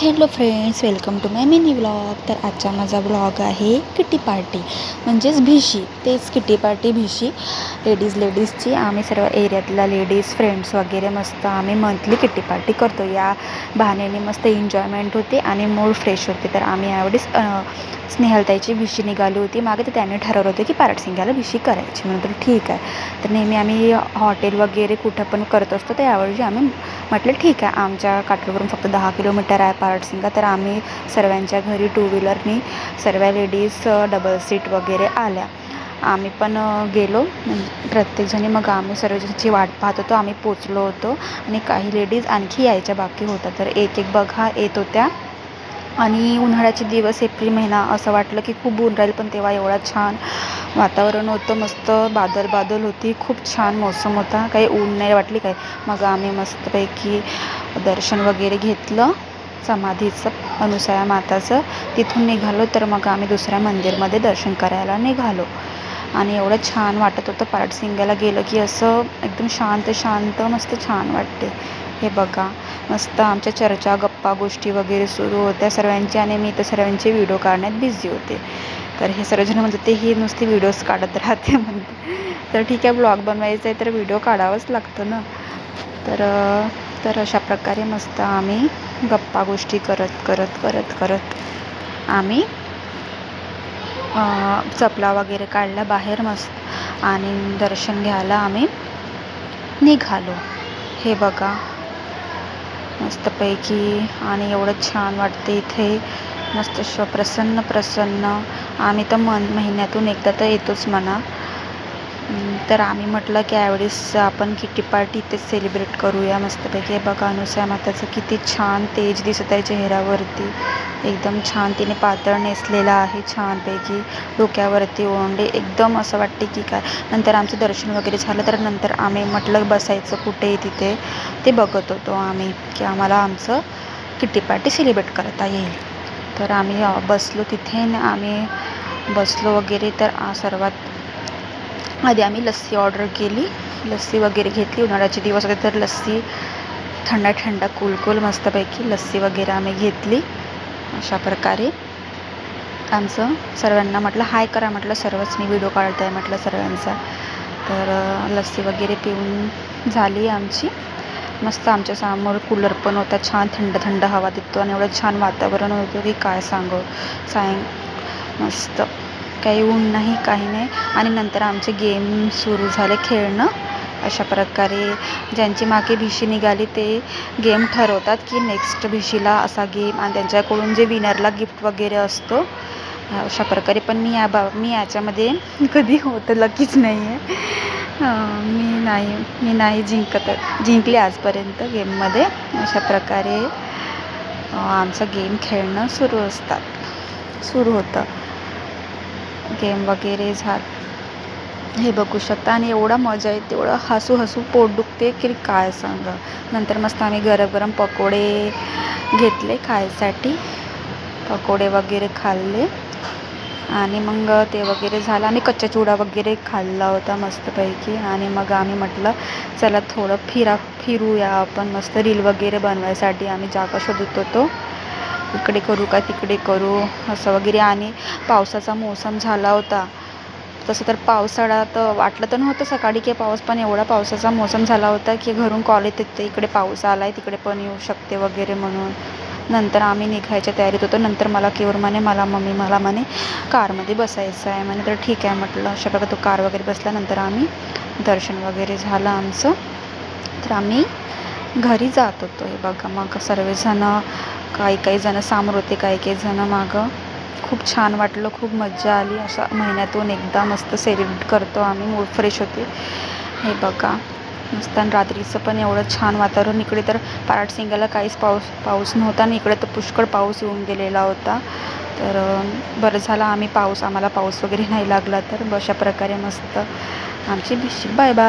Hello friends, welcome to my mini vlog. तर आजचा माझा व्लॉग आहे किटी पार्टी म्हणजेच भिशी. तेच किटी पार्टी भिशी लेडीजची. आम्ही सर्व एरियातल्या लेडीज फ्रेंड्स वगैरे मस्त आम्ही मंथली किटी पार्टी करतो. या बहाण्याने मस्त एन्जॉयमेंट होते आणि मूड फ्रेश होते. तर आम्ही यावेळेस स्नेहलताईची भिशी निघाली होती मागे. तर त्याने ठरवलं होतं की पारटसिंग्याला भिशी करायची. म्हणून ठीक आहे. तर नेहमी आम्ही हॉटेल वगैरे कुठं पण करत असतो. तर यावेळी आम्ही म्हटलं ठीक आहे, आमच्या काटरवरून फक्त 10 किलोमीटर आहे पारटसिंगा. तर आम्ही सर्वांच्या घरी टू व्हीलरनी सर्व लेडीज डबल सीट वगैरे आल्या. आम्ही पण गेलो प्रत्येकजणी. मग आम्ही सर्वजणची वाट पाहत होतो. आम्ही पोचलो होतो आणि काही लेडीज आणखी यायच्या बाकी होत्या. तर एक एक बघा येत होत्या. आणि उन्हाळ्याचे दिवस, एप्रिल महिना, असं वाटलं की खूप ऊन राहील, पण तेव्हा एवढा छान वातावरण होतं. मस्त बादल होती. खूप छान मोसम होता. काही ऊन नाही वाटली काय. मग आम्ही मस्तपैकी दर्शन वगैरे घेतलं समाधीचं, अनुसया माताचं. तिथून निघालो. तर मग आम्ही दुसऱ्या मंदिरमध्ये दर्शन करायला निघालो. आणि एवढं छान वाटत होतं. पारटसिंग्याला गेलं की असं एकदम शांत मस्त छान वाटते. हे बघा, मस्त आमच्या चर्चा, गप्पा गोष्टी वगैरे सुरू होत्या सर्वांच्या. आणि मी तर सर्वांचे व्हिडिओ काढण्यात बिझी होते. तर हे सर्वजण म्हणतात ते ही नुसती व्हिडिओज काढत राहते म्हणते. तर ठीक आहे, ब्लॉग बनवायचं आहे तर व्हिडिओ काढावंच लागतं ना. तर अशा प्रकारे मस्त आम्ही गप्पा गोष्टी करत आम्ही चपला वगैरे काढल्या बाहेर मस्त. आणि दर्शन घ्यायला आम्ही निघालो. हे बघा मस्तपैकी. आणि एवढं छान वाटते इथे. मस्त प्रसन्न. आम्ही तर महिन्यातून एकदा तर येतोच म्हणा. तर आम्ही म्हटलं की यावेळेस आपण किटी पार्टी इथेच सेलिब्रेट करूया मस्तपैकी. बघा अनुसया माताचं किती छान तेज दिसत आहे चेहऱ्यावरती. एकदम छान तिने पातळ नेसलेला आहे छानपैकी. डोक्यावरती ओंडे, एकदम असं वाटते की काय. नंतर आमचं दर्शन वगैरे झालं. तर नंतर आम्ही म्हटलं बसायचं कुठे तिथे ते बघत होतो आम्ही की आम्हाला आमचं किटी पार्टी सेलिब्रेट करता येईल. तर आम्ही बसलो तिथे. आम्ही बसलो वगैरे. तर सर्वात आधी आम्ही लस्सी ऑर्डर केली. लस्सी वगैरे घेतली. उन्हाळ्याचे दिवस होते तर लस्सी थंडा कूल मस्तपैकी लस्सी वगैरे आम्ही घेतली. अशा प्रकारे आमचं सर्वांना म्हटलं हाय करा, म्हटलं सर्वच मी व्हिडिओ काढत आहे म्हटलं सर्वांचा. तर लस्सी वगैरे पिऊन झाली आमची. मस्त आमच्या समोर कूलर पण होता. छान थंड हवा देतो. आणि एवढं छान वातावरण होतं की काय सांगू. मस्त काही ऊन नाही, काही नाही. आणि नंतर आमचे गेम सुरू झाले खेळणं. अशा प्रकारे ज्यांची मागे भिशी निघाली ते गेम ठरवतात की नेक्स्ट भिशीला असा गेम, आणि त्यांच्याकडून जे विनरला गिफ्ट वगैरे असतो. अशा प्रकारे. पण मी याच्यामध्ये कधी लकीच नाही आहे. मी नाही जिंकली आजपर्यंत गेममध्ये. अशा प्रकारे आमचं गेम खेळणं सुरू होतं. गेम वगैरे हे बघू शकता. आणि एवढा मजा येते, एवढं हसू पोट दुखते की काय सांगा. नंतर मस्त आम्ही गरम पकोडे घेतले खायसाठी. पकोडे वगैरे खाल्ले. आणि मग ते वगैरे झालं. आम्ही कच्चा चिवडा वगैरे खाल्ला होता मस्तपैकी. आणि मग आम्ही म्हटलं चला थोडं फिरूया आपण. मस्त रील वगैरे बनवायसाठी आम्ही जागा शोधत होतो. इकडे करू का तिकडे करू असं वगैरे. आणि पावसाचा मोसम झाला होता. तसं तर पावसाळा तर वाटलं तर नव्हतं सकाळी की पाऊस, पण एवढा पावसाचा मोसम झाला होता की घरून कॉल येते इकडे पाऊस आला आहे, तिकडे पण येऊ शकते वगैरे म्हणून. नंतर आम्ही निघायच्या तयारीत होतो. नंतर मला केवळ मम्मी मला म्हणे कारमध्ये बसायचं आहे म्हणे. तर ठीक आहे म्हटलं. अशा प्रकारे तो कार वगैरे बसला. नंतर आम्ही दर्शन वगैरे झालं आमचं. तर आम्ही घरी जात होतो. हे बघा मग सर्वजण, काही जण समोर होते, काही जण मागं. खूप छान वाटलं, खूप मजा आली. असं महिन्यातून एकदा मस्त सेलिब्रेट करतो आम्ही. मूड फ्रेश होते. हे बघा मस्त. आणि रात्रीचं पण एवढं छान वातावरण. इकडे तर पारटसिंगाला काहीच पाऊस नव्हता आणि इकडे तर पुष्कळ पाऊस येऊन गेलेला होता. तर बरं झालं आम्हाला पाऊस वगैरे नाही लागला. तर अशा प्रकारे मस्त आमची भिशी. Bye bye.